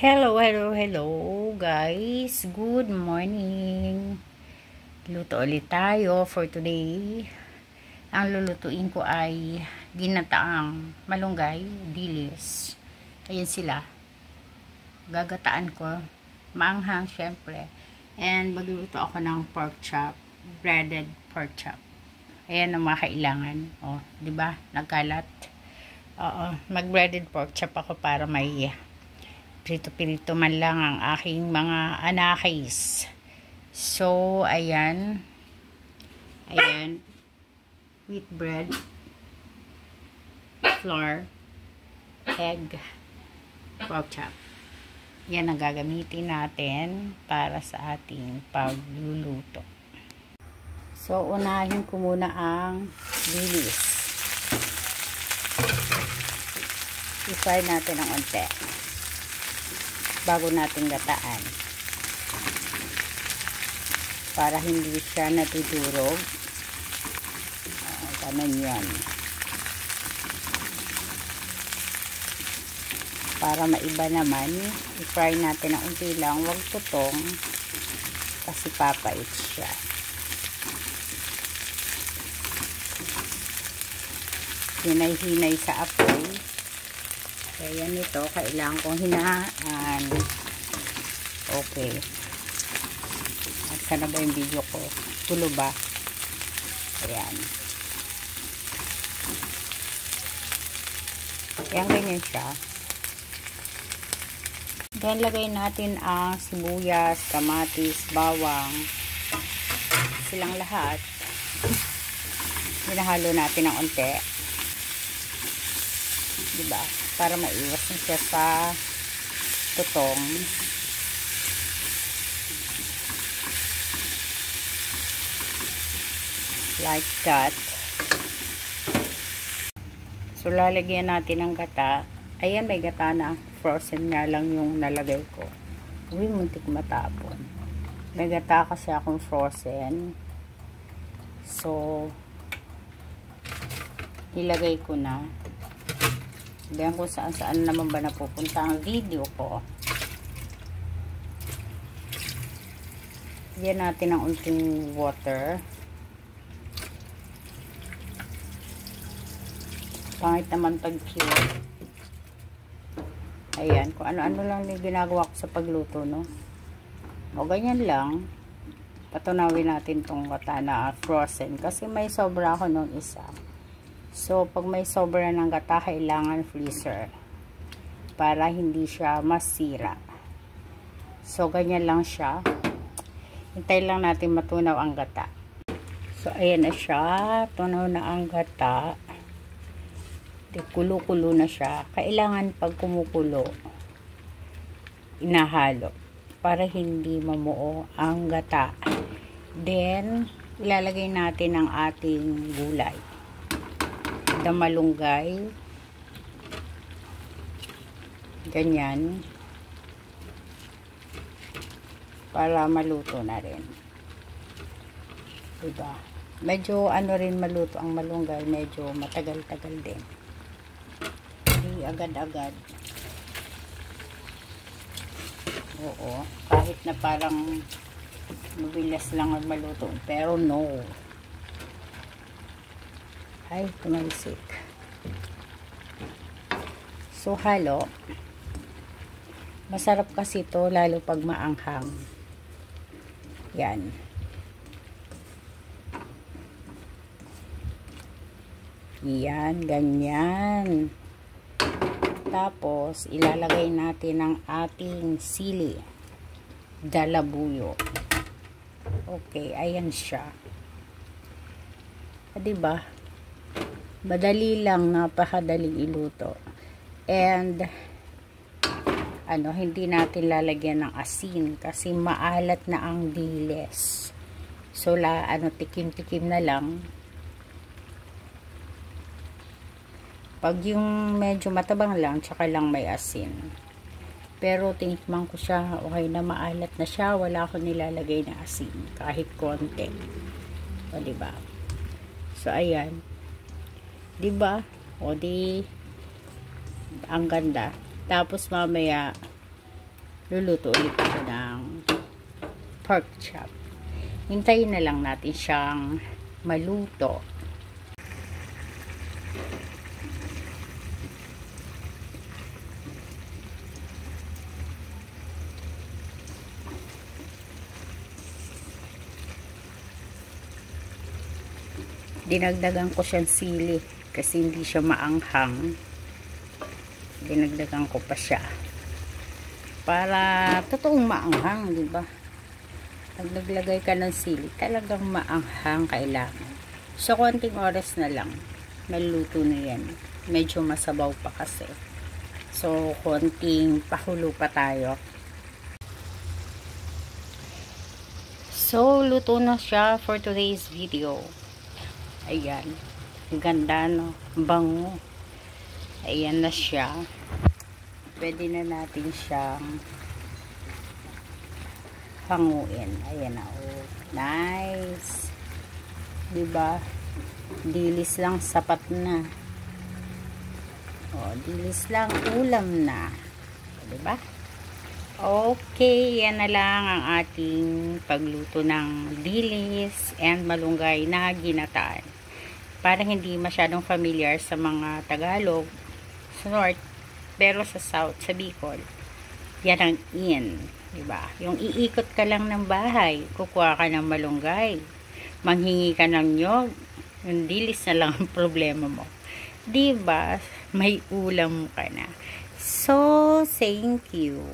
Hello guys. Good morning. Luto ulit tayo for today. Ang lulutuin ko ay ginataang malunggay, dilis. Ayan sila. Gagataan ko. Maanghang syempre. And magluluto ako ng pork chop. Breaded pork chop. Ayan ang mga kailangan. O, di ba? Nagkalat. Oo, mag-breaded pork chop ako para may prito-prito man lang ang aking mga anakis. So, ayan. Wheat bread, flour, egg, pork chop. Yan ang gagamitin natin para sa ating pagluluto. So, unahin ko muna ang dilis. I-fry natin ang onte bago natin gataan para hindi siya natudurog. Ganun yan, para maiba naman. I-fry natin ang unti lang, huwag tutong kasi papait siya. Hinay-hinay sa apoy. Kaya yan ito, kailangan kong hinaan. Okay. At sana ba yung video ko? Tulo ba? Ayan. Ayan, ganyan siya. Then, lagay natin ang sibuyas, kamatis, bawang. Silang lahat. Hinahalo natin ng unti. Diba? Para maiwas na siya sa tutong. Like that. So, lalagyan natin ng gata. Ayan, may gata na. Frozen nga lang yung nalagay ko. Uy, muntik matapon. May gata kasi akong frozen. So, ilagay ko na. Diyan kung saan naman ba napupunta ang video ko. Diyan natin ang unting water. Pangit naman pag-cure. Ayan, kung ano-ano lang yung ginagawa ko sa pagluto, no? O, ganyan lang. Patunawin natin tong gata na frozen. Kasi may sobra ako nung isa. So, pag may sobra ng gata, kailangan freezer para hindi siya masira. So, ganyan lang siya. Hintay lang natin matunaw ang gata. So, ayan na siya. Tunaw na ang gata. Kulo-kulo na siya. Kailangan pag kumukulo, inahalo para hindi mamuo ang gata. Then, ilalagay natin ang ating gulay. Malunggay, ganyan, para maluto na rin, diba? Medyo ano rin maluto ang malunggay, medyo matagal-tagal din, hindi agad-agad. Oo, kahit na parang mabilis lang ang maluto, pero no. Ay, tumalsik. So, halo. Masarap kasi ito, lalo pag maanghang. Yan. Yan, ganyan. Tapos, ilalagay natin ang ating sili. Dalabuyo. Okay, ayan siya. Diba? Madali lang, napakadaling iluto. And, hindi natin lalagyan ng asin kasi maalat na ang dilis. So, tikim-tikim na lang. Pag yung medyo matabang lang, tsaka lang may asin. Pero, tinikman ko siya, okay na, maalat na siya. Wala akong nilalagay na asin. Kahit konti. O, diba? So, ayan. Diba? O, ang ganda. Tapos mamaya luluto ulit ako ng pork chop. Hintayin na lang natin siyang maluto. Dinagdagan ko siyang sili kasi hindi siya maanghang. Dinagdagan ko pa siya para totoong maanghang, di ba? Pag naglagay ka ng sili, talagang maanghang kailangan. So, konting oras na lang, maluto na yan. Medyo masabaw pa kasi. So, konting pakulo pa tayo. So, luto na siya for today's video. Ayan. Ganda, no? Bango. Ayan na siya. Pwede na natin siyang hanguin. Ayan na. Oh. Nice. Diba? Dilis lang, sapat na. Oh, dilis lang, ulam na. Diba? Okay, yan na lang ang ating pagluto ng dilis and malunggay na ginataan. Para hindi masyadong familiar sa mga Tagalog, sa North, pero sa South, sa Bicol, yan ang in. Diba? Yung iikot ka lang ng bahay, kukuha ka ng malunggay, manghingi ka ng nyog, yung dilis na lang ang problema mo. Diba? May ulam ka na. So, thank you.